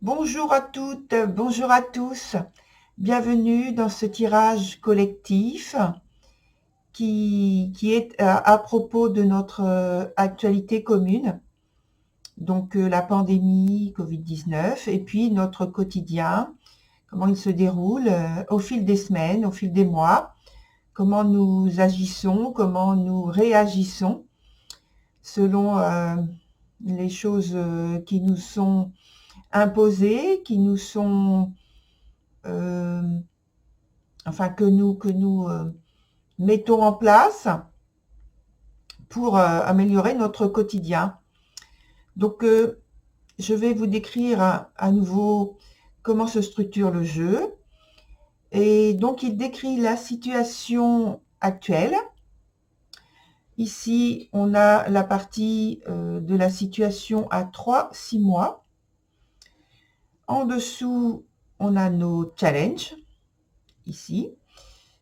Bonjour à toutes, bonjour à tous. Bienvenue dans ce tirage collectif qui est à propos de notre actualité commune, donc la pandémie Covid-19 et puis notre quotidien, comment il se déroule au fil des semaines, au fil des mois, comment nous agissons, comment nous réagissons selon les choses qui nous sont imposées, qui nous sont euh, enfin que nous mettons en place pour améliorer notre quotidien. Donc, je vais vous décrire à nouveau comment se structure le jeu. Et donc, il décrit la situation actuelle. Ici, on a la partie de la situation à 3-6 mois. En dessous, on a nos challenges, ici.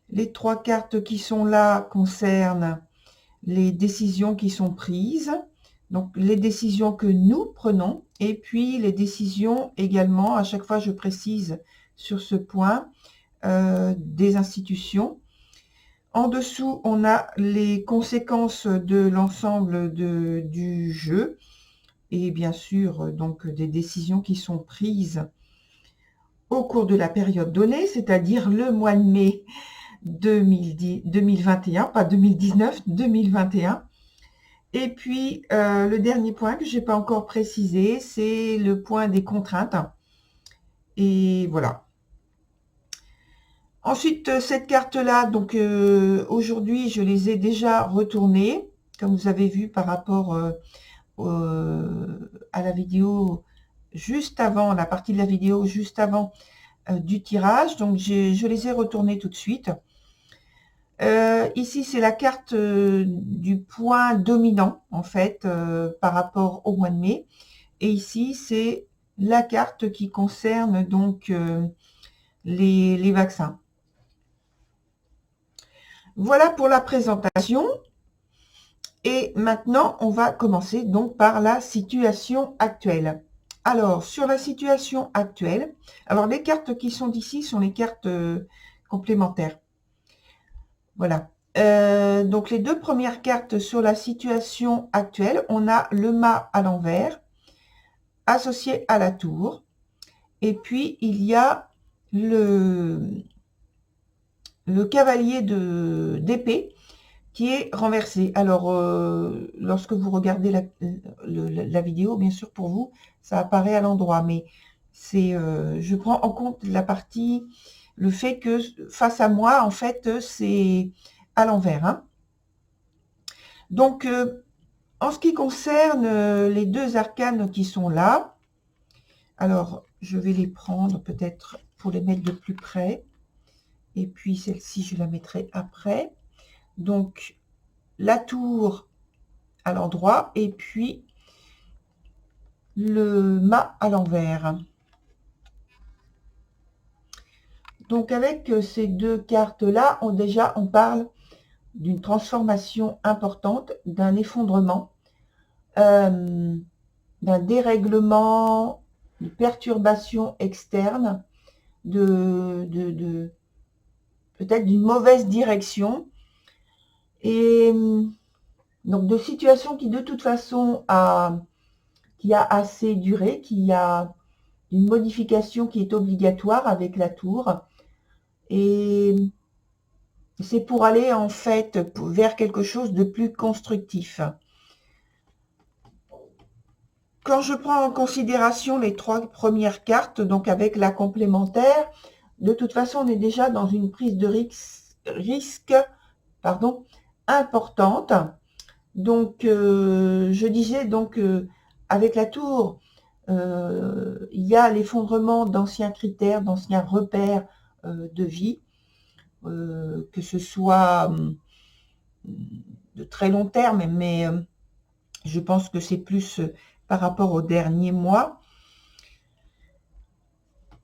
Les 3 cartes qui sont là concernent les décisions qui sont prises, donc les décisions que nous prenons, et puis les décisions également, à chaque fois je précise sur ce point, des institutions. En dessous, on a les conséquences de l'ensemble du jeu, et bien sûr donc des décisions qui sont prises au cours de la période donnée, c'est-à-dire le mois de mai 2021, pas 2019, 2021. Et puis, le dernier point que je n'ai pas encore précisé, c'est le point des contraintes. Et voilà. Ensuite, cette carte-là, donc aujourd'hui, je les ai déjà retournées, comme vous avez vu par rapport à la vidéo juste avant, la partie de la vidéo juste avant du tirage. Donc, je les ai retournées tout de suite. Ici, c'est la carte du point dominant, en fait, par rapport au mois de mai. Et ici, c'est la carte qui concerne donc les vaccins. Voilà pour la présentation. Et maintenant, on va commencer donc par la situation actuelle. Alors, sur la situation actuelle, alors les cartes qui sont ici sont les cartes complémentaires. Voilà. Donc, les 2 premières cartes sur la situation actuelle, on a le mât à l'envers, associé à la tour. Et puis, il y a le cavalier d'épée qui est renversé. Alors, lorsque vous regardez la vidéo, bien sûr, pour vous, ça apparaît à l'endroit, mais c'est, je prends en compte la partie, le fait que face à moi, en fait, c'est à l'envers, hein. Donc, en ce qui concerne les 2 arcanes qui sont là, alors, je vais les prendre peut-être pour les mettre de plus près. Et puis, celle-ci, je la mettrai après. Donc, la tour à l'endroit et puis le mât à l'envers. Donc, avec ces 2 cartes-là, on parle d'une transformation importante, d'un effondrement, d'un dérèglement, de perturbation externe, peut-être d'une mauvaise direction. Et donc de situations qui de toute façon qui a assez duré, qui a une modification qui est obligatoire avec la tour. Et c'est pour aller en fait vers quelque chose de plus constructif. Quand je prends en considération les 3 premières cartes, donc avec la complémentaire, de toute façon on est déjà dans une prise de risque importante. Donc, je disais donc avec la tour, il y a l'effondrement d'anciens critères, d'anciens repères de vie, que ce soit de très long terme, mais je pense que c'est plus par rapport aux derniers mois,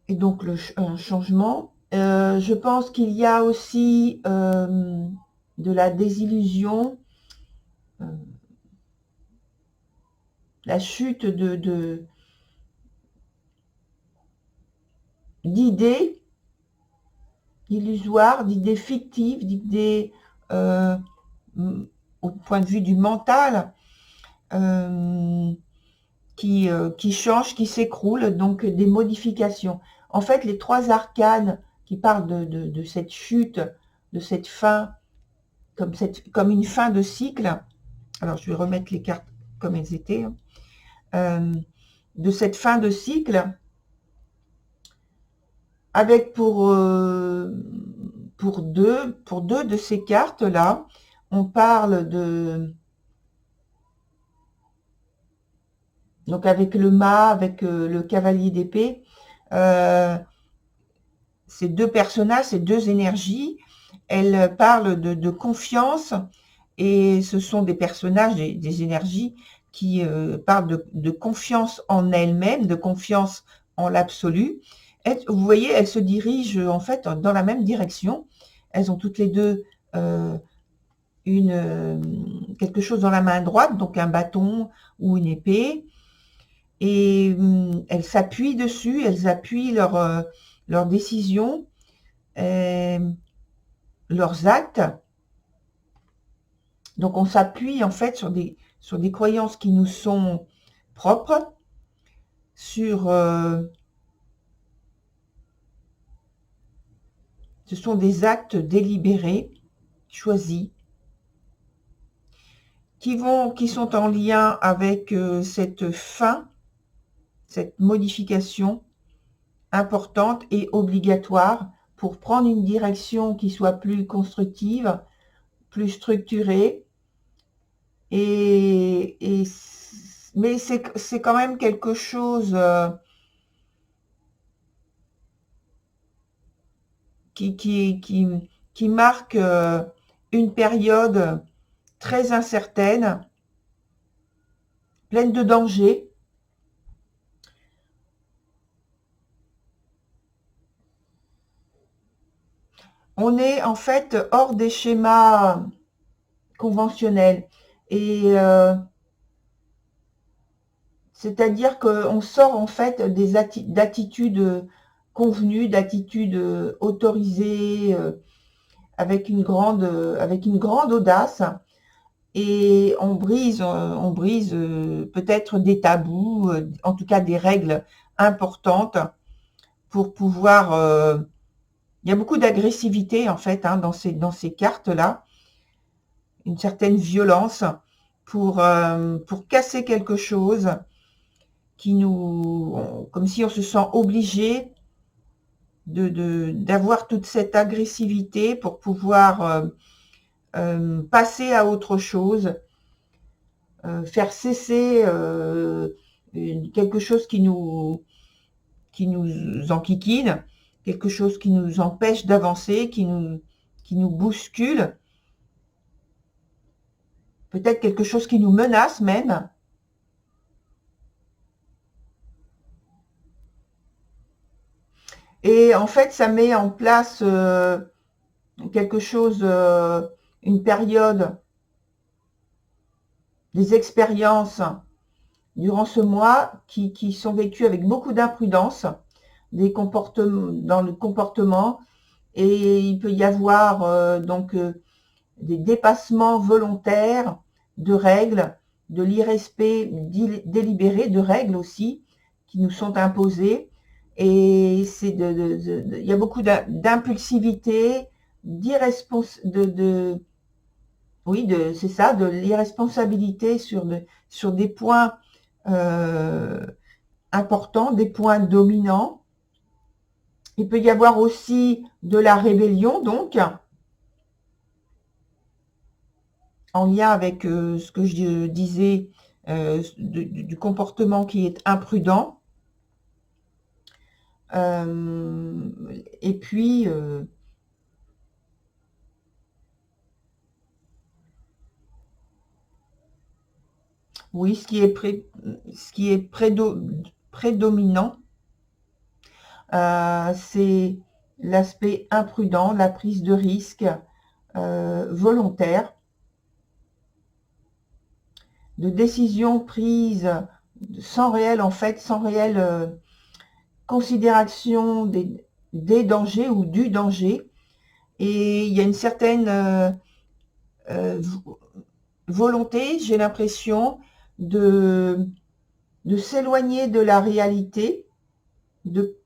et donc un changement. Je pense qu'il y a aussi de la désillusion, la chute d'idées illusoires, d'idées fictives, d'idées au point de vue du mental, qui changent, qui s'écroulent, donc des modifications. En fait, les 3 arcanes qui parlent de cette chute, de cette fin, comme une fin de cycle. Alors, je vais remettre les cartes comme elles étaient. De cette fin de cycle, avec pour deux de ces cartes-là, on parle de... Donc, avec le mât, avec le cavalier d'épée, ces 2 personnages, ces 2 énergies, elles parlent de confiance, et ce sont des personnages, des énergies qui parlent de confiance en elles-mêmes, de confiance en l'absolu. Vous voyez, elles se dirigent en fait dans la même direction. Elles ont toutes les deux quelque chose dans la main droite, donc un bâton ou une épée, et elles s'appuient dessus, elles appuient leurs décisions, leurs actes. Donc on s'appuie en fait sur des croyances qui nous sont propres, ce sont des actes délibérés, choisis, qui sont en lien avec cette fin, cette modification importante et obligatoire pour prendre une direction qui soit plus constructive, plus structurée, mais c'est quand même quelque chose qui marque une période très incertaine, pleine de dangers. On est en fait hors des schémas conventionnels, et c'est-à-dire qu'on sort en fait d'attitudes convenues, d'attitudes autorisées, avec une grande audace, et on brise peut-être des tabous, en tout cas des règles importantes, pour pouvoir... il y a beaucoup d'agressivité en fait dans ces cartes-là, une certaine violence pour casser quelque chose comme si on se sent obligé d'avoir toute cette agressivité pour pouvoir passer à autre chose, faire cesser quelque chose qui nous enquiquine, quelque chose qui nous empêche d'avancer, qui nous bouscule, peut-être quelque chose qui nous menace même. Et en fait, ça met en place quelque chose, une période, des expériences durant ce mois qui sont vécues avec beaucoup d'imprudence, dans le comportement, et il peut y avoir des dépassements volontaires de règles, de l'irrespect délibéré de règles aussi qui nous sont imposées. Et il y a beaucoup d'impulsivité, c'est ça, de l'irresponsabilité sur des points importants, des points dominants. Il peut y avoir aussi de la rébellion, donc, en lien avec ce que je disais, du comportement qui est imprudent. Et puis, oui, ce qui est prédominant, c'est l'aspect imprudent, la prise de risque volontaire, de décisions prises sans réel considération des dangers ou du danger. Et il y a une certaine volonté, j'ai l'impression, de s'éloigner de la réalité, de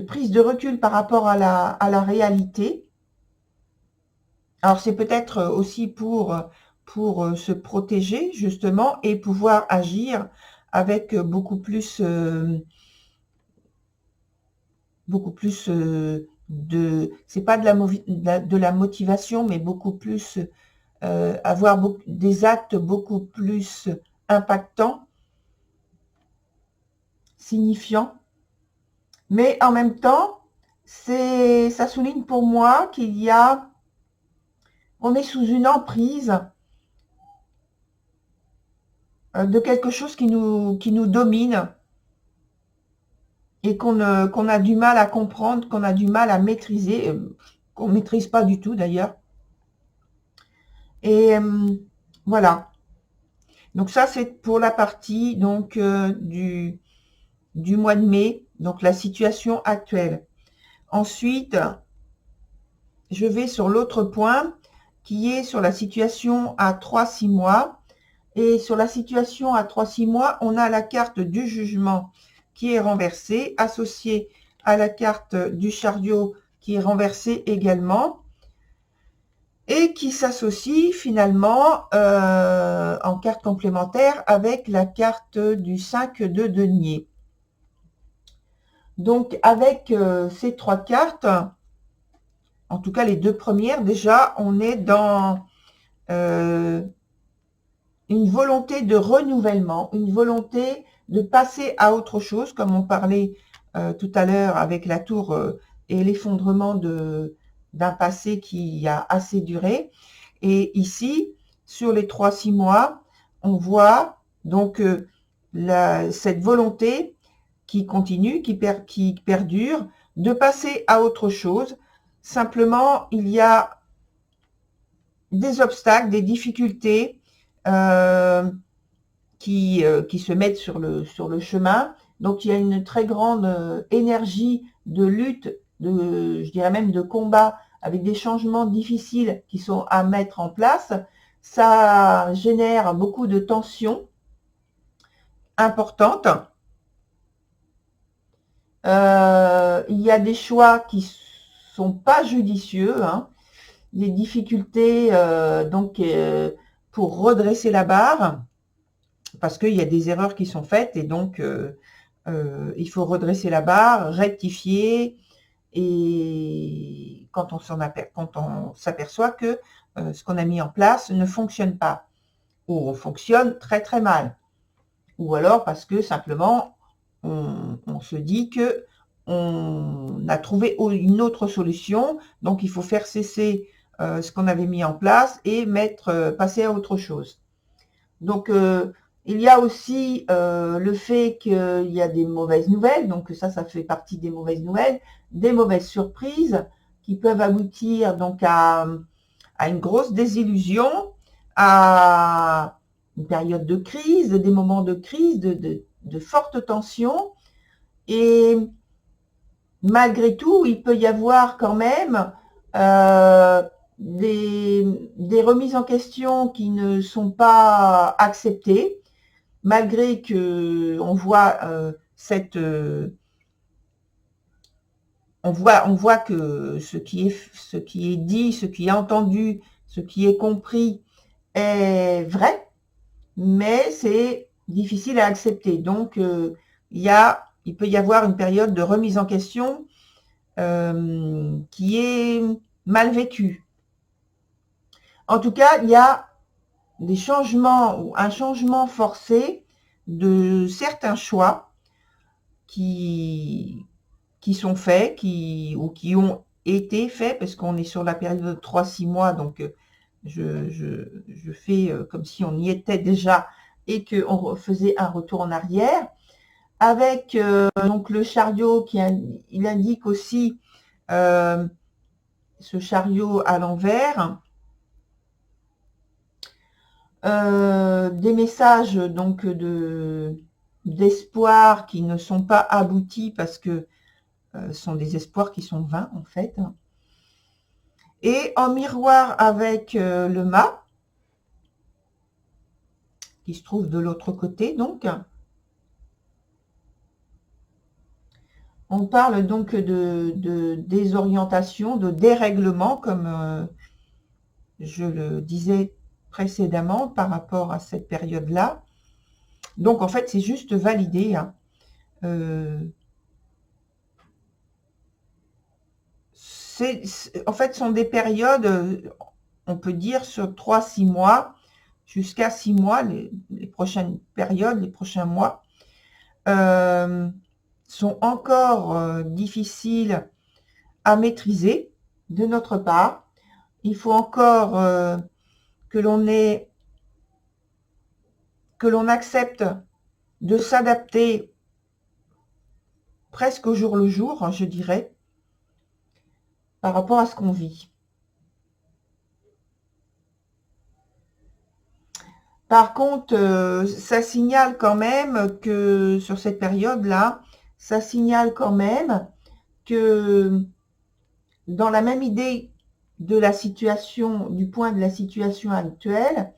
prise de recul par rapport à la réalité. Alors c'est peut-être aussi pour se protéger justement et pouvoir agir avec beaucoup plus c'est pas de la motivation, mais beaucoup plus avoir des actes beaucoup plus impactants, signifiants. Mais en même temps, ça souligne pour moi on est sous une emprise de quelque chose qui nous domine et qu'on a du mal à comprendre, qu'on a du mal à maîtriser, qu'on ne maîtrise pas du tout d'ailleurs. Et voilà. Donc ça, c'est pour la partie donc du mois de mai, donc la situation actuelle. Ensuite, je vais sur l'autre point qui est sur la situation à 3-6 mois. Et sur la situation à 3-6 mois, on a la carte du jugement qui est renversée, associée à la carte du chariot qui est renversée également, et qui s'associe finalement en carte complémentaire avec la carte du 5 de denier. Donc avec ces trois cartes, en tout cas les deux premières, déjà on est dans une volonté de renouvellement, une volonté de passer à autre chose, comme on parlait tout à l'heure avec la tour et l'effondrement d'un passé qui a assez duré. Et ici, sur les 3-6 mois, on voit donc cette volonté qui continue, qui perdure, de passer à autre chose. Simplement, il y a des obstacles, des difficultés qui se mettent sur le chemin. Donc, il y a une très grande énergie de lutte, je dirais même de combat, avec des changements difficiles qui sont à mettre en place. Ça génère beaucoup de tensions importantes. Il y a des choix qui sont pas judicieux, hein. Des difficultés pour redresser la barre, parce qu'il y a des erreurs qui sont faites et donc il faut redresser la barre, rectifier, et quand on s'aperçoit que ce qu'on a mis en place ne fonctionne pas, ou fonctionne très très mal, ou alors parce que simplement on se dit que on a trouvé une autre solution, donc il faut faire cesser ce qu'on avait mis en place et passer à autre chose. Donc il y a aussi le fait qu'il y a des mauvaises nouvelles, donc ça fait partie des mauvaises nouvelles, des mauvaises surprises qui peuvent aboutir donc à une grosse désillusion, à une période de crise, des moments de crise, de fortes tensions. Et malgré tout, il peut y avoir quand même des remises en question qui ne sont pas acceptées, malgré que on voit on voit que ce qui est dit, ce qui est entendu, ce qui est compris est vrai, mais c'est difficile à accepter. Donc il peut y avoir une période de remise en question qui est mal vécue. En tout cas, il y a des changements ou un changement forcé de certains choix qui sont faits, ou qui ont été faits, parce qu'on est sur la période de 3-6 mois, donc je fais comme si on y était déjà et qu'on faisait un retour en arrière. Avec donc le chariot il indique aussi ce chariot à l'envers, des messages donc d'espoirs qui ne sont pas aboutis parce que ce sont des espoirs qui sont vains en fait. Et en miroir avec le mât, qui se trouve de l'autre côté donc, on parle donc de désorientation, de dérèglement, comme je le disais précédemment par rapport à cette période-là. Donc en fait, c'est juste validé. Hein. En fait, ce sont des périodes, on peut dire, sur 3-6 mois, jusqu'à 6 mois, les prochaines périodes, les prochains mois, sont encore difficiles à maîtriser de notre part. Il faut encore que l'on accepte de s'adapter presque au jour le jour, hein, je dirais, par rapport à ce qu'on vit. Par contre, ça signale quand même que sur cette période-là, ça signale quand même que dans la même idée de la situation, du point de la situation actuelle,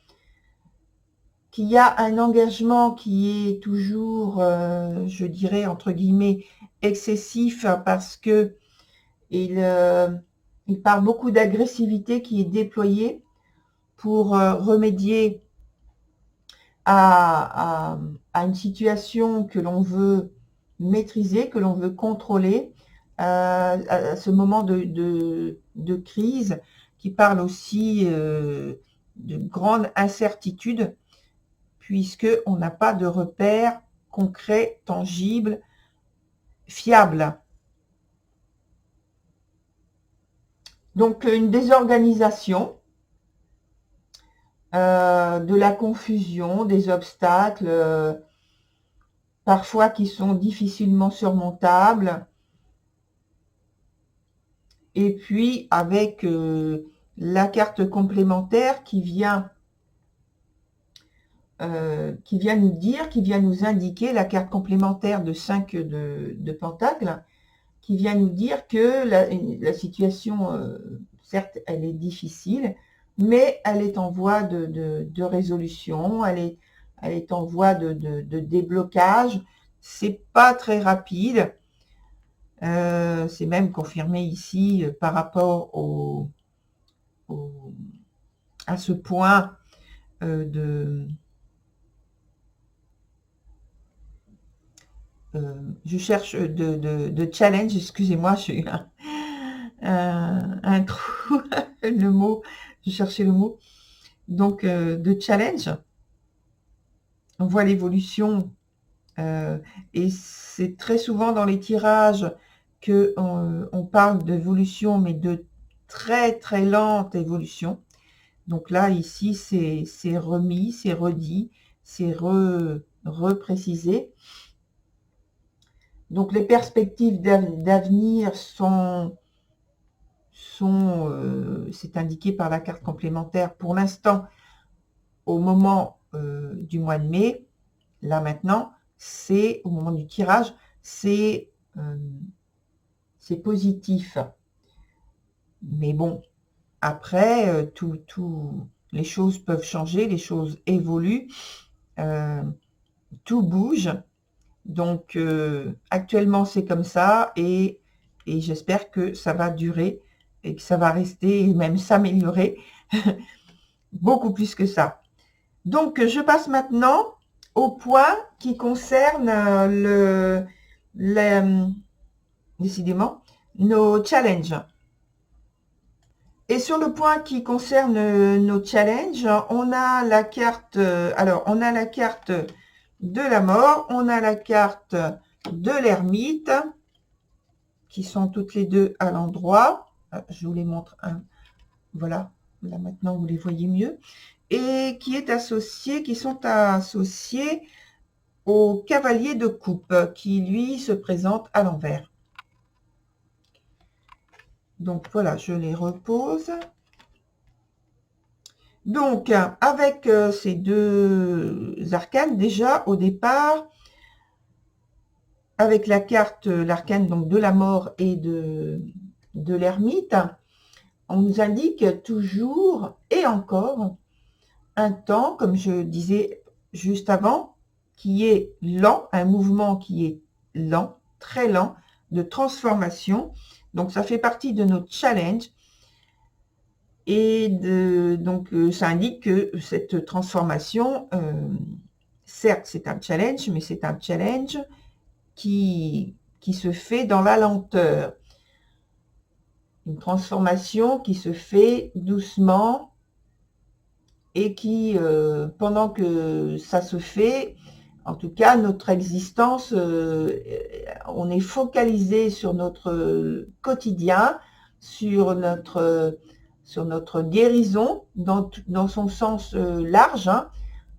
qu'il y a un engagement qui est toujours, je dirais, entre guillemets, excessif parce que il parle beaucoup d'agressivité qui est déployée pour remédier à une situation que l'on veut maîtriser, que l'on veut contrôler, à ce moment de crise qui parle aussi de grande incertitude puisqu'on n'a pas de repères concrets, tangibles, fiables. Donc une désorganisation, de la confusion, des obstacles, parfois qui sont difficilement surmontables. Et puis avec la carte complémentaire qui vient nous dire, qui vient nous indiquer, la carte complémentaire de 5 de Pentacles, qui vient nous dire que la situation, certes, elle est difficile, mais elle est en voie de résolution, elle est en voie de déblocage. C'est pas très rapide. C'est même confirmé ici par rapport à ce point je cherche de challenge, excusez-moi, j'ai eu un trou, le mot, je cherchais le mot, donc de challenge. On voit l'évolution et c'est très souvent dans les tirages que on parle d'évolution, mais de très très lente évolution. Donc là, ici, c'est remis, c'est redit, c'est reprécisé. Donc les perspectives d'avenir sont c'est indiqué par la carte complémentaire pour l'instant au moment du mois de mai. Là maintenant, c'est au moment du tirage, c'est positif. Mais bon, après, les choses peuvent changer, les choses évoluent, tout bouge. Donc actuellement c'est comme ça et j'espère que ça va durer et que ça va rester et même s'améliorer beaucoup plus que ça. Donc je passe maintenant au point qui concerne décidément nos challenges. Et sur le point qui concerne nos challenges, on a la carte, alors on a la carte de la mort, on a la carte de l'ermite, qui sont toutes les deux à l'endroit. Je vous les montre voilà, là maintenant vous les voyez mieux. Et qui sont associés au cavalier de coupe, qui lui se présente à l'envers. Donc voilà, je les repose. Donc, avec ces deux arcanes, déjà, au départ, avec la carte, l'arcane donc de la mort et de l'ermite, on nous indique toujours et encore un temps, comme je disais juste avant, qui est lent, un mouvement qui est lent, très lent, de transformation. Donc ça fait partie de notre challenge. Et donc ça indique que cette transformation, certes c'est un challenge, mais c'est un challenge qui se fait dans la lenteur. Une transformation qui se fait doucement et qui, pendant que ça se fait, en tout cas, notre existence, on est focalisé sur notre quotidien, sur notre guérison dans son sens large, hein,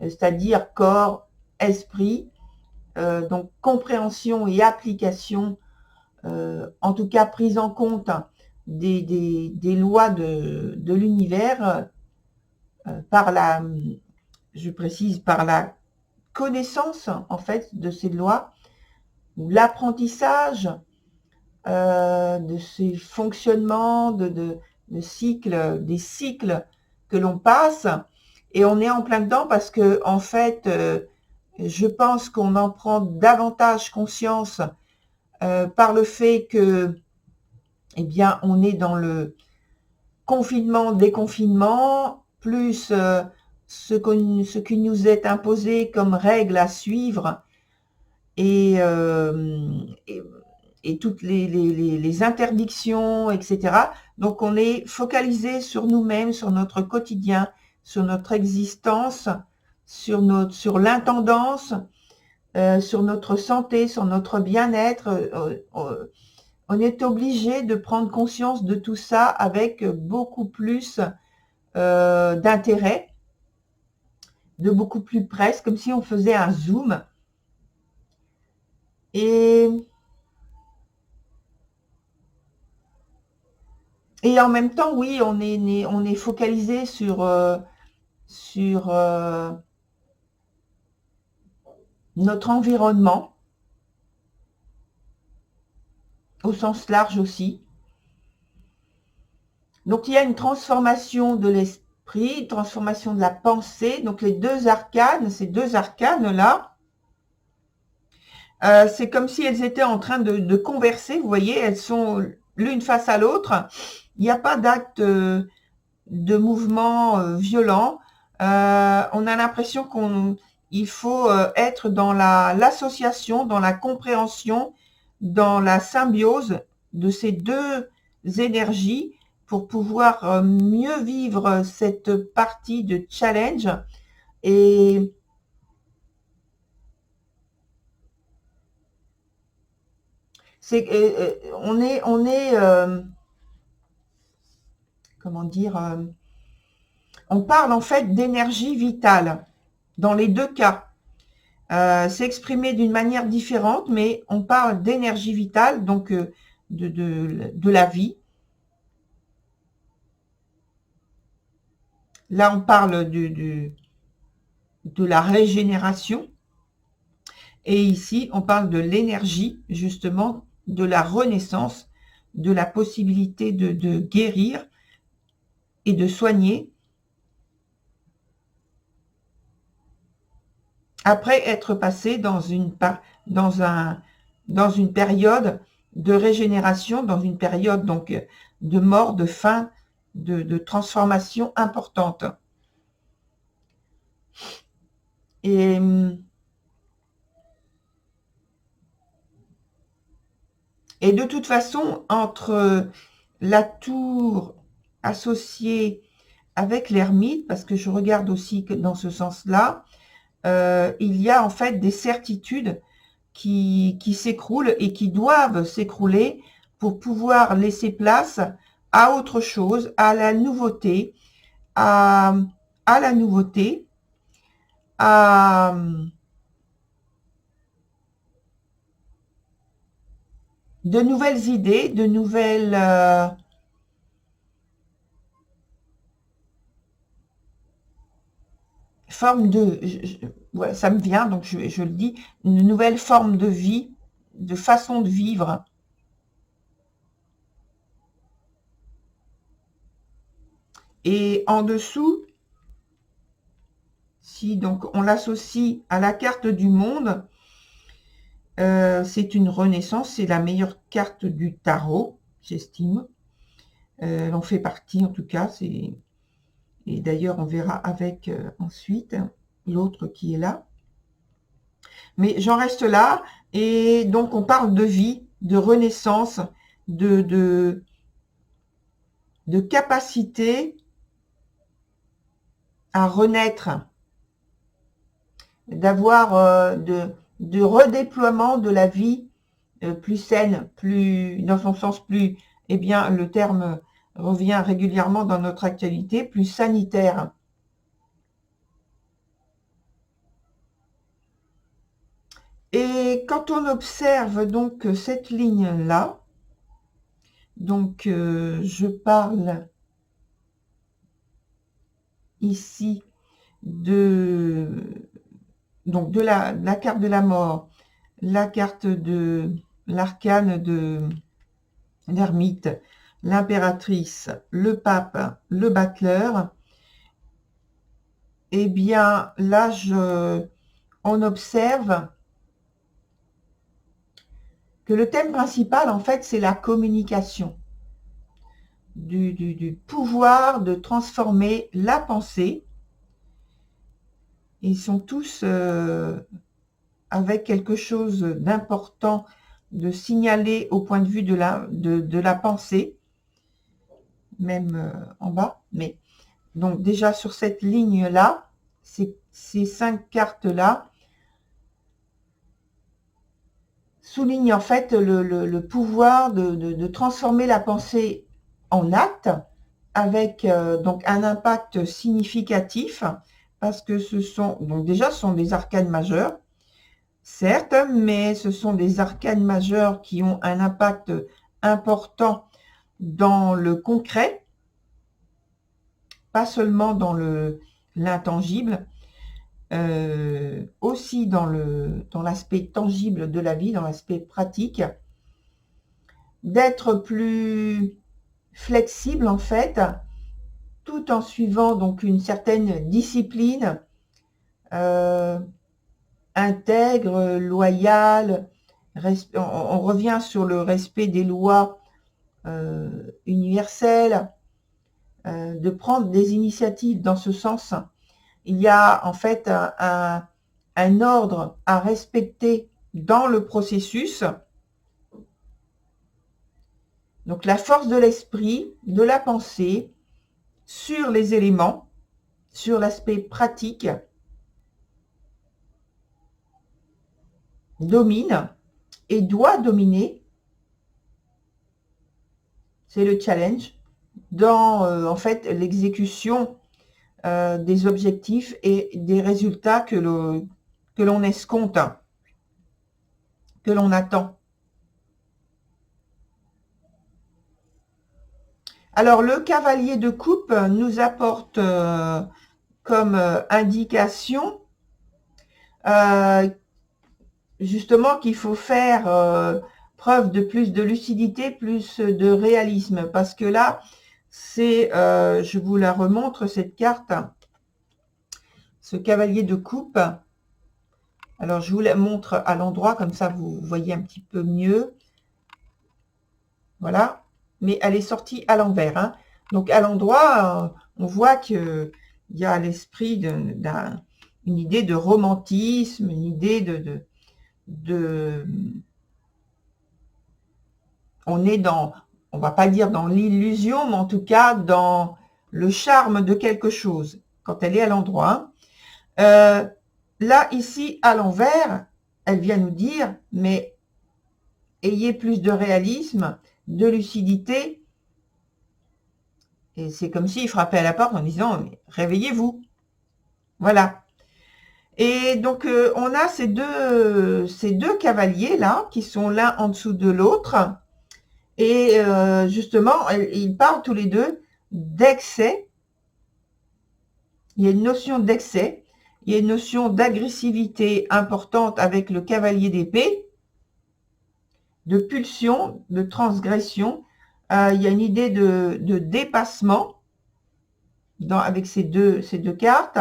c'est-à-dire corps, esprit, donc compréhension et application, en tout cas prise en compte des lois de l'univers, par la, je précise, par la connaissance en fait de ces lois, ou l'apprentissage de ces fonctionnements de cycles, des cycles que l'on passe, et on est en plein dedans parce que en fait, je pense qu'on en prend davantage conscience par le fait que, eh bien, on est dans le confinement, déconfinement, plus ce qui nous est imposé comme règle à suivre, et, et toutes les interdictions, etc. Donc on est focalisé sur nous-mêmes, sur notre quotidien, sur notre existence, sur l'intendance, sur notre santé, sur notre bien-être. On est obligé de prendre conscience de tout ça avec beaucoup plus d'intérêt, de beaucoup plus près, comme si on faisait un zoom. Et en même temps, oui, on est focalisé sur notre environnement, au sens large aussi. Donc il y a une transformation de l'esprit, une transformation de la pensée. Donc les deux arcanes, ces deux arcanes-là, c'est comme si elles étaient en train de converser. Vous voyez, elles sont l'une face à l'autre. Il n'y a pas d'acte de mouvement violent. On a l'impression qu'il faut être dans l'association, dans la compréhension, dans la symbiose de ces deux énergies pour pouvoir mieux vivre cette partie de challenge. Et c'est on est comment dire, on parle en fait d'énergie vitale dans les deux cas. C'est exprimé d'une manière différente, mais on parle d'énergie vitale, donc de la vie. Là, on parle de la régénération. Et ici, on parle de l'énergie, justement, de la renaissance, de la possibilité de guérir et de soigner après être passé dans une période de régénération, dans une période donc de mort, de fin, de transformation importante. Et de toute façon, entre la tour associée avec l'ermite, parce que je regarde aussi que dans ce sens-là, il y a en fait des certitudes qui s'écroulent et qui doivent s'écrouler pour pouvoir laisser place à autre chose, à la nouveauté, à la nouveauté, à de nouvelles idées, de nouvelles formes de... ouais, ça me vient, donc je le dis, une nouvelle forme de vie, de façon de vivre. Et en dessous, si donc on l'associe à la carte du monde, c'est une renaissance, c'est la meilleure carte du tarot, j'estime. Elle en fait partie en tout cas. Et d'ailleurs on verra avec ensuite l'autre qui est là. Mais j'en reste là. Et donc on parle de vie, de renaissance, de capacité à renaître, d'avoir de redéploiement de la vie plus saine, plus dans son sens plus, eh bien le terme revient régulièrement dans notre actualité, plus sanitaire. Et quand on observe donc cette ligne-là, donc je parle ici donc de la carte de la mort, la carte de l'arcane de l'ermite, l'impératrice, le pape, le battleur, eh bien là on observe que le thème principal en fait c'est la communication, du pouvoir de transformer la pensée. Ils sont tous avec quelque chose d'important de signaler au point de vue de la pensée, même en bas. Mais donc déjà sur cette ligne-là, ces 5 cartes-là soulignent en fait le pouvoir de transformer la pensée en acte, avec donc un impact significatif, parce que ce sont des arcanes majeures, certes, mais ce sont des arcanes majeures qui ont un impact important dans le concret, pas seulement dans l'intangible, aussi dans l'aspect tangible de la vie, dans l'aspect pratique, d'être plus flexible en fait, tout en suivant donc une certaine discipline, intègre, loyale. On revient sur le respect des lois universelles, de prendre des initiatives dans ce sens. Il y a en fait un ordre à respecter dans le processus. Donc la force de l'esprit, de la pensée, sur les éléments, sur l'aspect pratique, domine et doit dominer. C'est le challenge dans en fait l'exécution des objectifs et des résultats que l'on escompte, que l'on attend. Alors le cavalier de coupe nous apporte comme indication justement qu'il faut faire preuve de plus de lucidité, plus de réalisme, parce que là, je vous la remontre, cette carte, ce cavalier de coupe. Alors, je vous la montre à l'endroit, comme ça, vous voyez un petit peu mieux. Voilà. Mais elle est sortie à l'envers, hein. Donc, à l'endroit, on voit qu'il y a l'esprit une idée de romantisme, une idée on est on va pas dire dans l'illusion, mais en tout cas dans le charme de quelque chose, quand elle est à l'endroit. Là, ici, à l'envers, elle vient nous dire, mais ayez plus de réalisme, de lucidité. Et c'est comme s'il frappait à la porte en disant, réveillez-vous. Voilà. Et donc, on a ces deux cavaliers-là, qui sont l'un en dessous de l'autre. Et justement, ils parlent tous les deux d'excès. Il y a une notion d'excès, il y a une notion d'agressivité importante avec le cavalier d'épée. de pulsion, de transgression. Il y a une idée de dépassement avec ces deux cartes,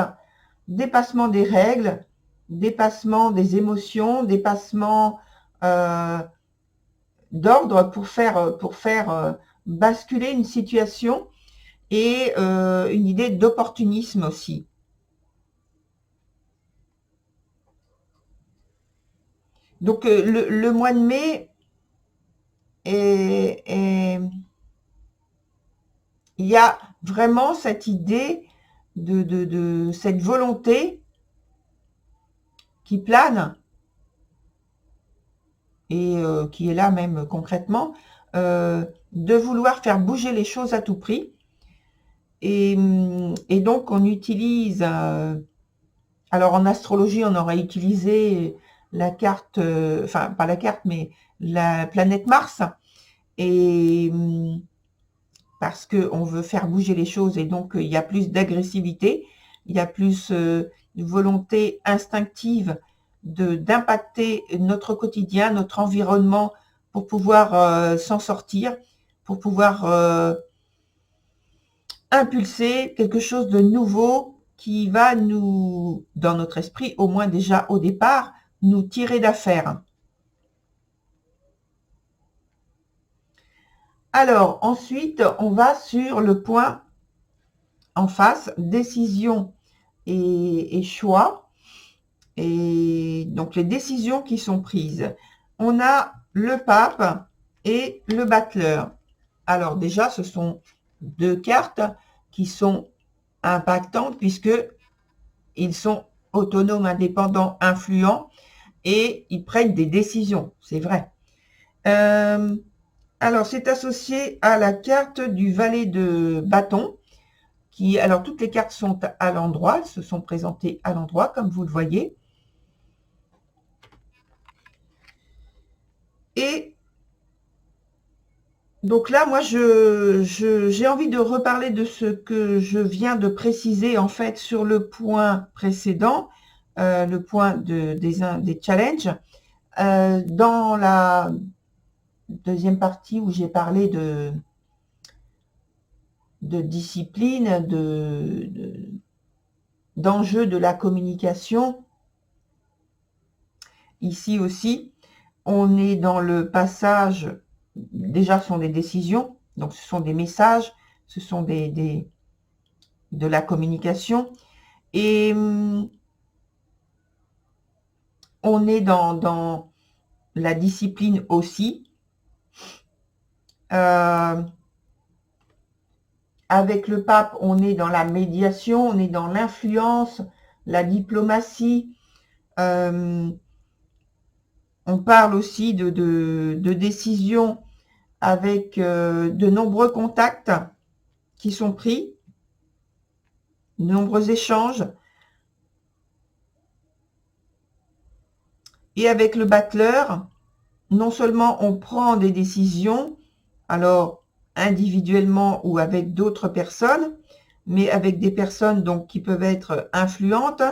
dépassement des règles, dépassement des émotions, dépassement d'ordre pour faire basculer une situation et une idée d'opportunisme aussi. Donc le mois de mai il y a vraiment cette idée de cette volonté qui plane et qui est là même concrètement, de vouloir faire bouger les choses à tout prix. Et donc on utilise, alors en astrologie on aurait utilisé la carte, enfin pas la carte mais la planète Mars, et parce qu'on veut faire bouger les choses et donc il y a plus d'agressivité, il y a plus de volonté instinctive d'impacter notre quotidien, notre environnement pour pouvoir s'en sortir, pour pouvoir impulser quelque chose de nouveau qui va nous, dans notre esprit, au moins déjà au départ, nous tirer d'affaire. Alors, ensuite, on va sur le point en face, décision et choix. Et donc, les décisions qui sont prises. On a le pape et le battleur. Alors déjà, ce sont deux cartes qui sont impactantes puisque ils sont autonomes, indépendants, influents et ils prennent des décisions, c'est vrai. Alors, c'est associé à la carte du valet de bâton. Alors, toutes les cartes sont à l'endroit, elles se sont présentées à l'endroit, comme vous le voyez. Et donc là, moi, j'ai envie de reparler de ce que je viens de préciser, en fait, sur le point précédent, le point des challenges. Dans la deuxième partie où j'ai parlé de discipline, d'enjeux de la communication, ici aussi, on est dans le passage, déjà ce sont des décisions, donc ce sont des messages, ce sont de la communication, et on est dans la discipline aussi. Avec le pape, on est dans la médiation, on est dans l'influence, la diplomatie. On parle aussi de décisions avec de nombreux contacts qui sont pris, de nombreux échanges. Et avec le battleur, non seulement on prend des décisions, alors individuellement ou avec d'autres personnes, mais avec des personnes donc qui peuvent être influentes,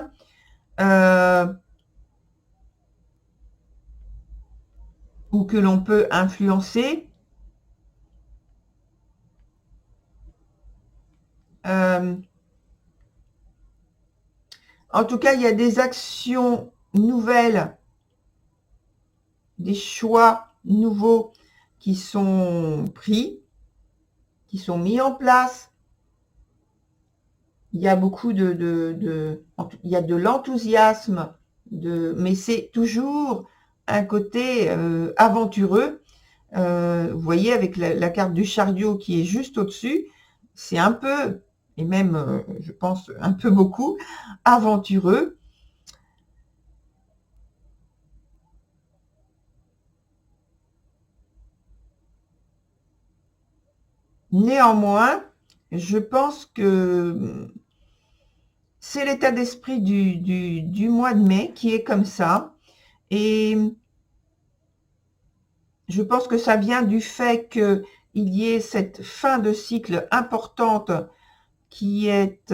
ou que l'on peut influencer. En tout cas, il y a des actions nouvelles, des choix nouveaux qui sont pris, qui sont mis en place. Il y a beaucoup il y a de l'enthousiasme, mais c'est toujours un côté aventureux. Vous voyez, avec la carte du chariot qui est juste au-dessus, c'est un peu, et même, je pense, un peu beaucoup, aventureux. Néanmoins, je pense que c'est l'état d'esprit du mois de mai qui est comme ça. Et je pense que ça vient du fait qu'il y ait cette fin de cycle importante qui est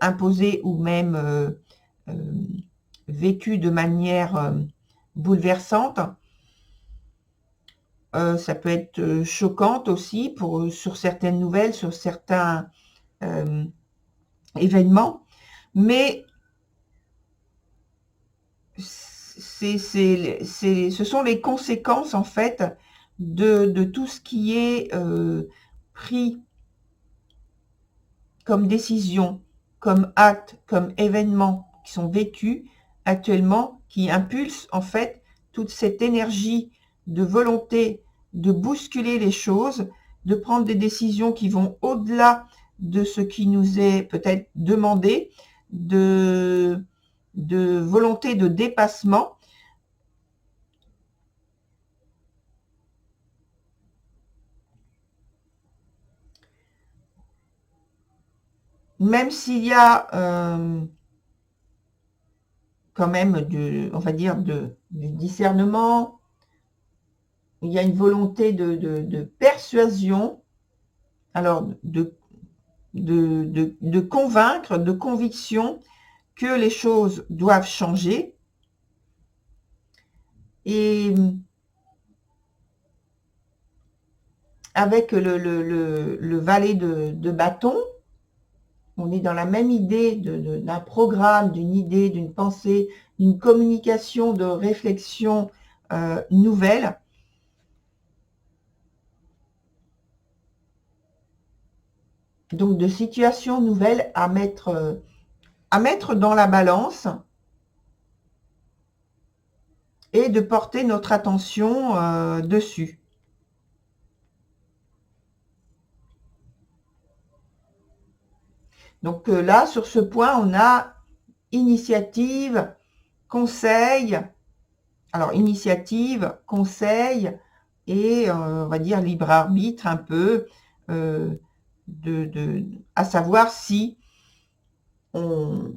imposée ou même vécue de manière bouleversante. ça peut être choquante aussi sur certaines nouvelles, sur certains événements, mais ce sont les conséquences en fait de tout ce qui est pris comme décision, comme acte, comme événement qui sont vécus actuellement, qui impulsent en fait toute cette énergie de volonté de bousculer les choses, de prendre des décisions qui vont au-delà de ce qui nous est peut-être demandé, de volonté de dépassement. Même s'il y a quand même on va dire du discernement, il y a une volonté de persuasion, alors de convaincre, de conviction que les choses doivent changer. Et avec le valet de bâton, on est dans la même idée d'un programme, d'une idée, d'une pensée, d'une communication, de réflexion nouvelle. Donc de situations nouvelles à mettre dans la balance et de porter notre attention dessus. Donc là, sur ce point, on a initiative, conseil. Alors, initiative, conseil et, on va dire, libre arbitre un peu, à savoir si on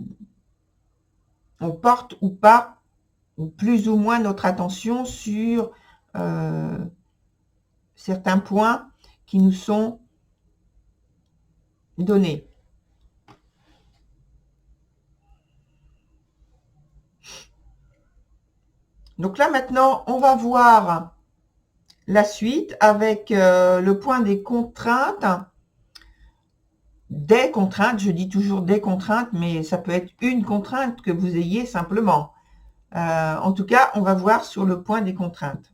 porte ou pas, plus ou moins notre attention sur certains points qui nous sont donnés. Donc là, maintenant, on va voir la suite avec le point des contraintes. Des contraintes, je dis toujours des contraintes, mais ça peut être une contrainte que vous ayez simplement. En tout cas, on va voir sur le point des contraintes.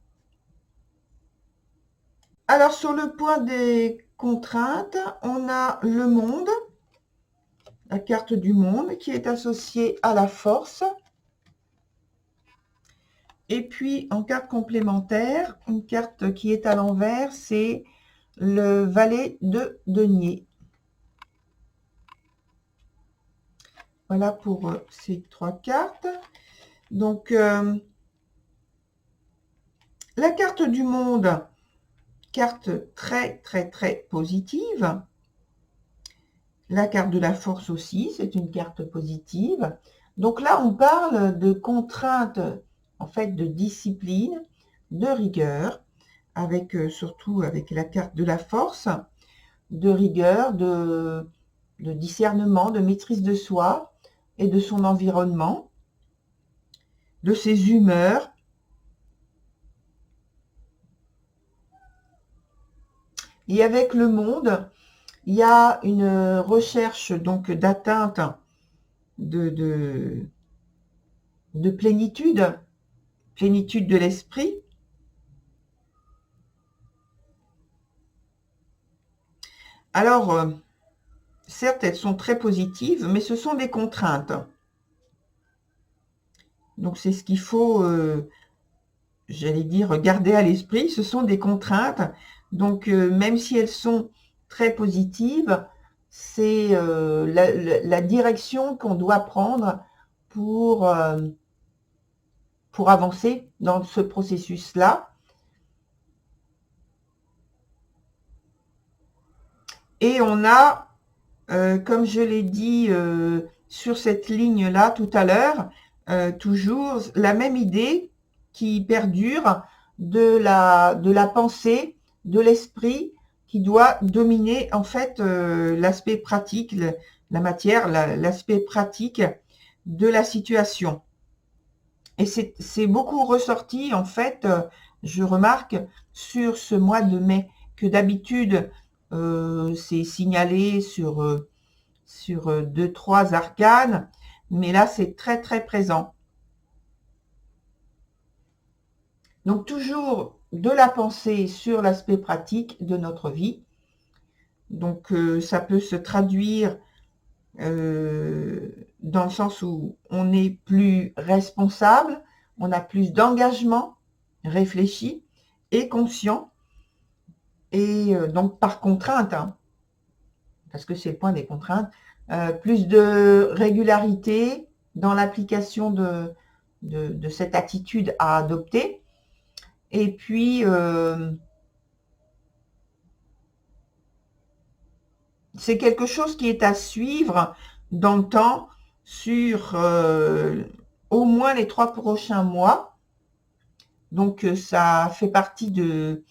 Alors, sur le point des contraintes, on a le monde, la carte du monde qui est associée à la force. Et puis, en carte complémentaire, une carte qui est à l'envers, c'est le valet de denier. Voilà pour ces trois cartes. Donc, la carte du monde, carte très, très, très positive. La carte de la force aussi, c'est une carte positive. Donc là, on parle de contraintes, en fait, de discipline, de rigueur, avec surtout avec la carte de la force, de rigueur, de discernement, de maîtrise de soi et de son environnement, de ses humeurs. Et avec le monde, il y a une recherche donc d'atteinte de plénitude de l'esprit. Alors, certes, elles sont très positives, mais ce sont des contraintes. Donc, c'est ce qu'il faut, j'allais dire, garder à l'esprit. Ce sont des contraintes. Donc, même si elles sont très positives, c'est la direction qu'on doit prendre pour avancer dans ce processus-là. Et on a, comme je l'ai dit sur cette ligne-là tout à l'heure, toujours la même idée qui perdure de la pensée, de l'esprit qui doit dominer en fait l'aspect pratique, la matière, l'aspect pratique de la situation. Et c'est beaucoup ressorti en fait je remarque sur ce mois de mai que d'habitude, c'est signalé sur 2-3 arcanes, mais là, c'est très, très présent. Donc, toujours de la pensée sur l'aspect pratique de notre vie. Donc, ça peut se traduire dans le sens où on est plus responsable, on a plus d'engagement réfléchi et conscient, et donc par contrainte, hein, parce que c'est le point des contraintes, plus de régularité dans l'application de cette attitude à adopter, et puis c'est quelque chose qui est à suivre dans le temps sur au moins les 3 prochains mois. Donc ça fait partie de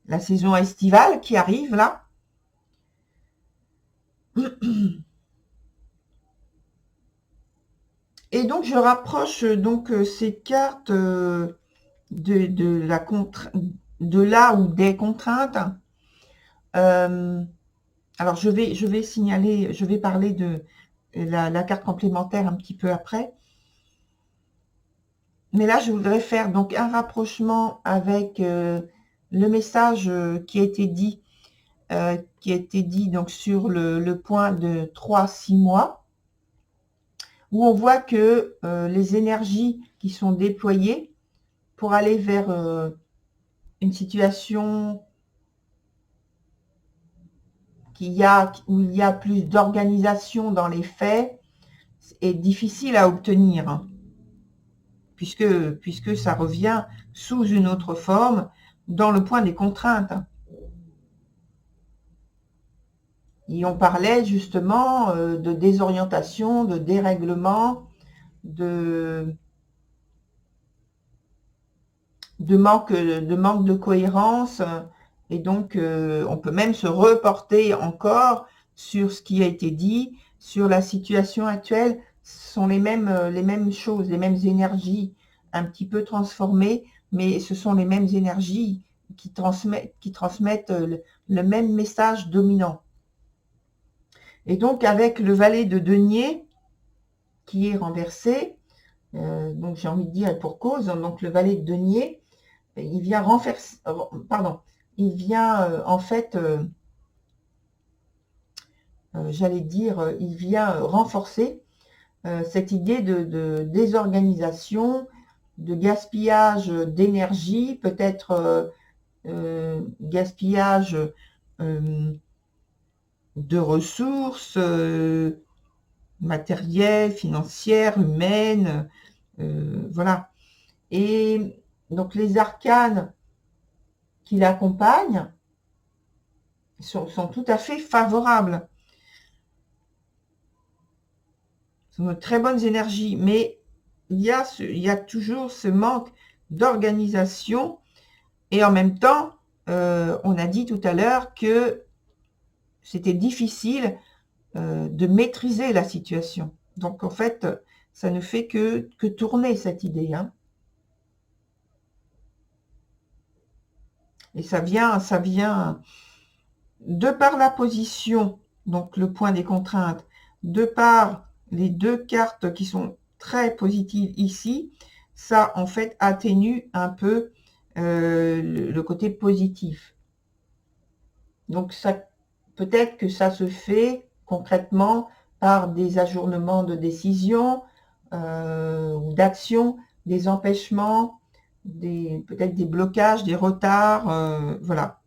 la saison estivale qui arrive là. Et donc je rapproche donc ces cartes de là ou des contraintes. Alors je vais signaler, je vais parler de la carte complémentaire un petit peu après. Mais là, je voudrais faire donc un rapprochement avec le message qui a été dit donc sur le point de 3-6 mois, où on voit que les énergies qui sont déployées pour aller vers une situation où il y a plus d'organisation dans les faits est difficile à obtenir, hein, puisque ça revient sous une autre forme dans le point des contraintes. Et on parlait justement de désorientation, de dérèglement, de manque de cohérence. Et donc, on peut même se reporter encore sur ce qui a été dit, sur la situation actuelle. Ce sont les mêmes choses, les mêmes énergies un petit peu transformées, mais ce sont les mêmes énergies qui transmettent le même message dominant. Et donc, avec le valet de denier qui est renversé, donc j'ai envie de dire pour cause, donc le valet de denier, il vient renverser, pardon, il vient en fait, j'allais dire, il vient renforcer cette idée de désorganisation, de gaspillage d'énergie, peut-être gaspillage de ressources matérielles, financières, humaines, voilà. Et donc les arcanes qui l'accompagnent sont tout à fait favorables. Ce sont de très bonnes énergies, mais il y a toujours ce manque d'organisation, et en même temps, on a dit tout à l'heure que c'était difficile de maîtriser la situation. Donc en fait, ça ne fait que tourner cette idée, hein. Et ça vient de par la position, donc le point des contraintes, de par les deux cartes qui sont très positives ici, ça en fait atténue un peu le côté positif. Donc ça, peut-être que ça se fait concrètement par des ajournements de décision ou d'action, des empêchements, peut-être des blocages, des retards, voilà.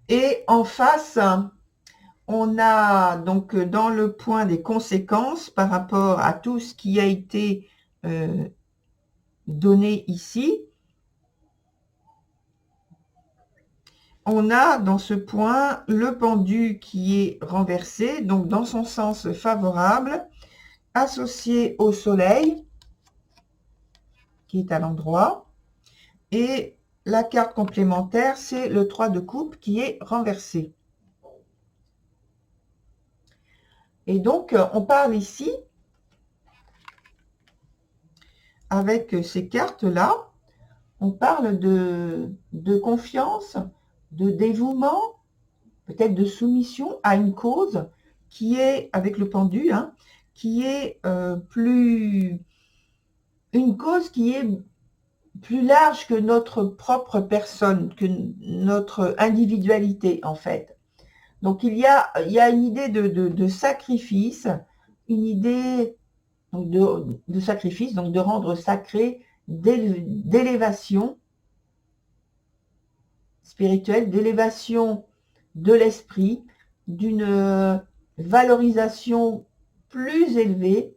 Et en face, on a donc dans le point des conséquences par rapport à tout ce qui a été donné ici, on a dans ce point le pendu qui est renversé, donc dans son sens favorable, associé au soleil, qui est à l'endroit, et la carte complémentaire, c'est le 3 de coupe qui est renversé. Et donc, on parle ici, avec ces cartes-là, on parle de confiance, de dévouement, peut-être de soumission à une cause qui est, avec le pendu, hein, qui est une cause qui est plus large que notre propre personne, que notre individualité en fait. Donc il y a une idée de sacrifice, une idée de sacrifice, donc de rendre sacré, d'élévation spirituelle, d'élévation de l'esprit, d'une valorisation plus élevée,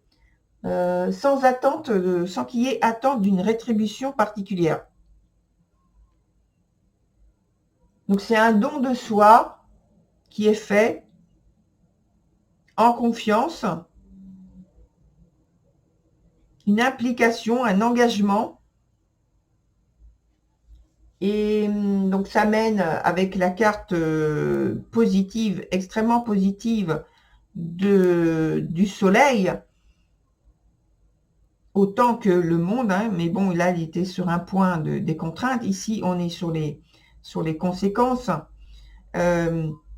sans attente, sans qu'il y ait attente d'une rétribution particulière. Donc c'est un don de soi qui est fait en confiance, une implication, un engagement. Et donc ça mène avec la carte positive, extrêmement positive du soleil, autant que le monde, hein, mais bon, là, il était sur un point des contraintes. Ici, on est sur les conséquences.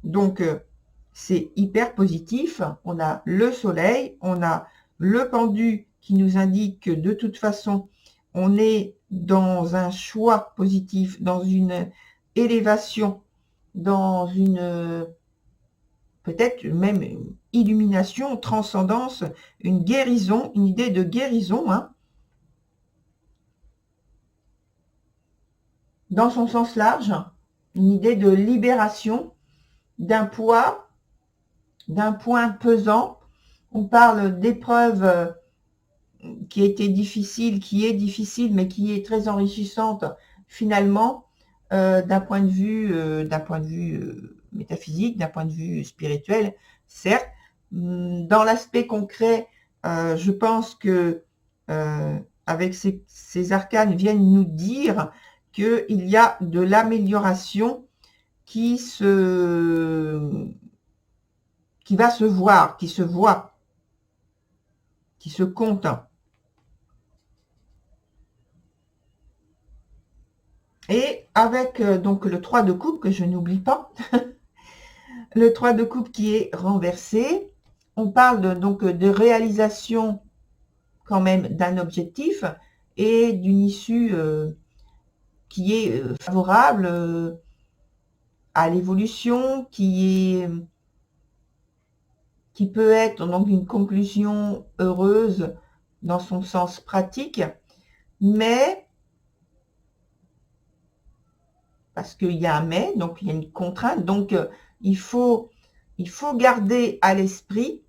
Donc, c'est hyper positif. On a le soleil, on a le pendu qui nous indique que de toute façon, on est dans un choix positif, dans une élévation, dans une peut-être même une illumination, transcendance, une guérison, une idée de guérison, hein, dans son sens large, une idée de libération d'un poids, d'un point pesant. On parle d'épreuves qui était difficile, qui est difficile, mais qui est très enrichissante finalement, d'un point de vue métaphysique, d'un point de vue spirituel, certes. Dans l'aspect concret, je pense que avec ces arcanes viennent nous dire qu'il y a de l'amélioration qui va se voir, qui se voit, qui se compte. Et avec donc le 3 de coupe, que je n'oublie pas, le 3 de coupe qui est renversé, on parle donc de réalisation quand même d'un objectif et d'une issue qui est favorable à l'évolution, qui peut être donc une conclusion heureuse dans son sens pratique, mais parce qu'il y a un mais, donc il y a une contrainte, donc il faut garder à l'esprit,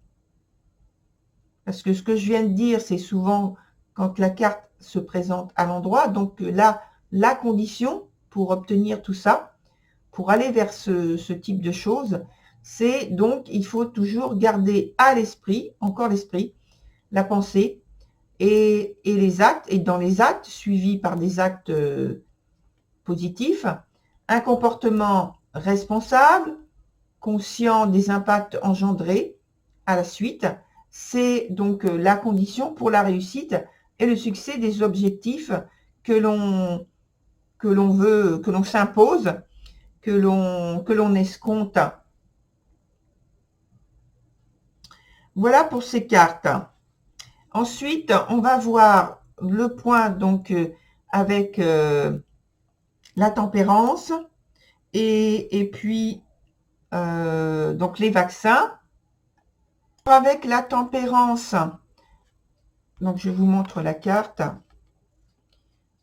parce que ce que je viens de dire, c'est souvent quand la carte se présente à l'endroit, donc là, la condition pour obtenir tout ça, pour aller vers ce type de choses, c'est donc, il faut toujours garder à l'esprit, encore l'esprit, la pensée et les actes, et dans les actes, suivis par des actes positifs, un comportement responsable, conscient des impacts engendrés à la suite. C'est donc la condition pour la réussite et le succès des objectifs que l'on veut, que l'on s'impose, que l'on escompte. Voilà pour ces cartes. Ensuite, on va voir le point donc avec la tempérance et puis donc les vaccins. Avec la tempérance, donc je vous montre la carte.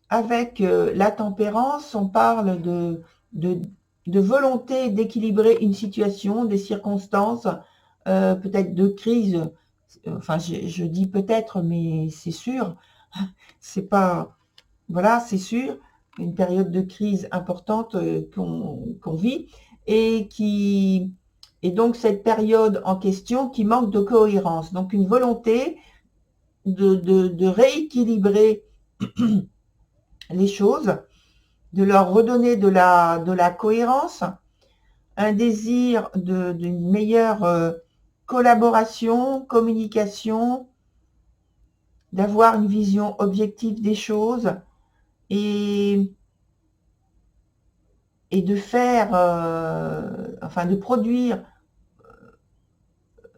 Avec la tempérance, on parle de volonté d'équilibrer une situation, des circonstances, peut-être de crise. Enfin, je dis peut-être, mais c'est sûr. C'est pas, voilà, c'est sûr. Une période de crise importante qu'on vit et donc cette période en question qui manque de cohérence. Donc une volonté de rééquilibrer les choses, de leur redonner de la cohérence, un désir d'une meilleure collaboration, communication, d'avoir une vision objective des choses et et de faire, enfin de produire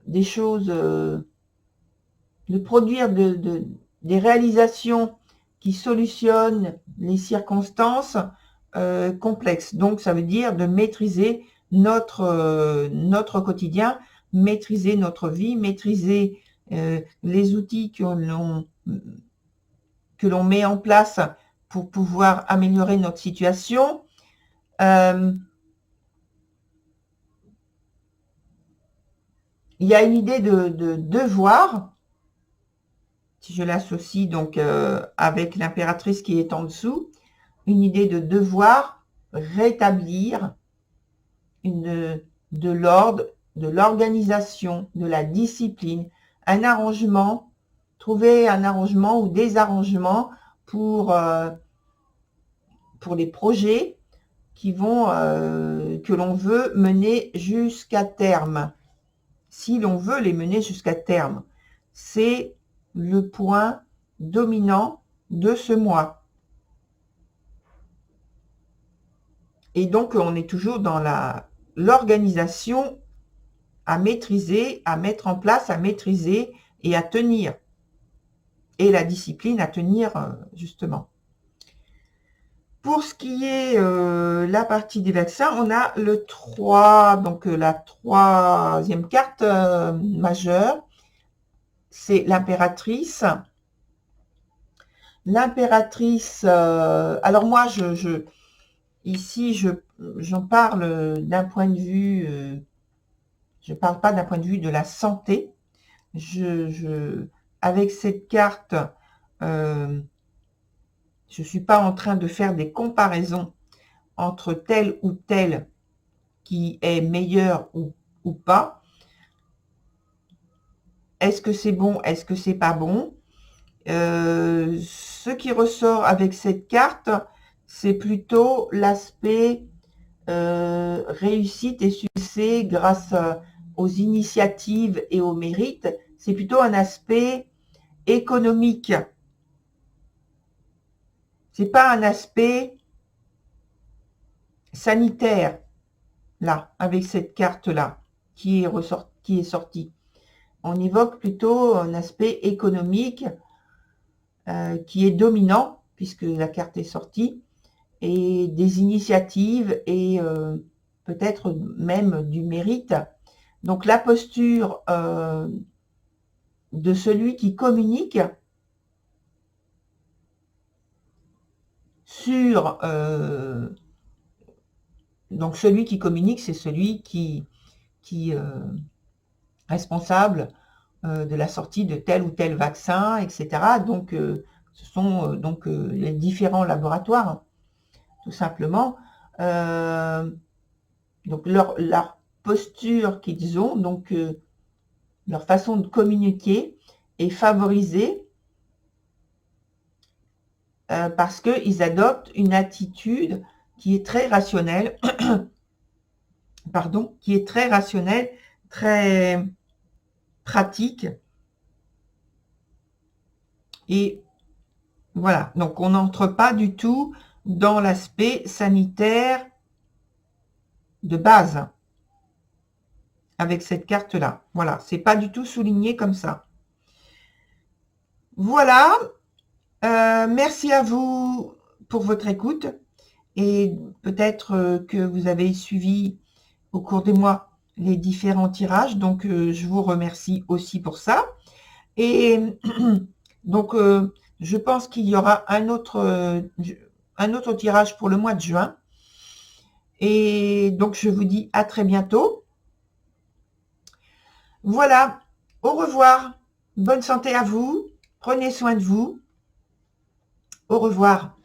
des choses, de produire des réalisations qui solutionnent les circonstances complexes. Donc ça veut dire de maîtriser notre quotidien, maîtriser notre vie, maîtriser les outils que l'on met en place pour pouvoir améliorer notre situation. Il y a une idée de devoir, si je l'associe donc avec l'impératrice qui est en dessous, une idée de devoir rétablir de l'ordre, de l'organisation, de la discipline, un arrangement, trouver un arrangement ou des arrangements pour les projets qui vont, que l'on veut mener jusqu'à terme. Si l'on veut les mener jusqu'à terme, c'est le point dominant de ce mois. Et donc, on est toujours dans l'organisation à maîtriser, à mettre en place, à maîtriser et à tenir. Et la discipline à tenir, justement. Pour ce qui est la partie des vaccins, on a le 3, donc la troisième carte majeure, c'est l'impératrice. L'impératrice, alors moi, ici, j'en parle d'un point de vue, je ne parle pas d'un point de vue de la santé. Avec cette carte, je ne suis pas en train de faire des comparaisons entre tel ou tel qui est meilleur ou pas. Est-ce que c'est bon? Est-ce que c'est pas bon? Ce qui ressort avec cette carte, c'est plutôt l'aspect réussite et succès grâce aux initiatives et au mérite. C'est plutôt un aspect économique. C'est pas un aspect sanitaire, là, avec cette carte-là, qui est sortie. On évoque plutôt un aspect économique qui est dominant, puisque la carte est sortie, et des initiatives et peut-être même du mérite. Donc la posture de celui qui communique sur... donc celui qui communique, c'est celui qui responsable de la sortie de tel ou tel vaccin, etc. Donc ce sont donc les différents laboratoires, tout simplement. Donc leur posture qu'ils ont, donc leur façon de communiquer est favorisée parce qu'ils adoptent une attitude qui est très rationnelle, pardon, qui est très rationnelle, très pratique. Et voilà, donc on n'entre pas du tout dans l'aspect sanitaire de base avec cette carte-là. Voilà, c'est pas du tout souligné comme ça. Voilà, merci à vous pour votre écoute et peut-être que vous avez suivi au cours des mois les différents tirages, donc je vous remercie aussi pour ça. Et donc, je pense qu'il y aura un autre tirage pour le mois de juin. Et donc, je vous dis à très bientôt. Voilà, au revoir. Bonne santé à vous. Prenez soin de vous. Au revoir.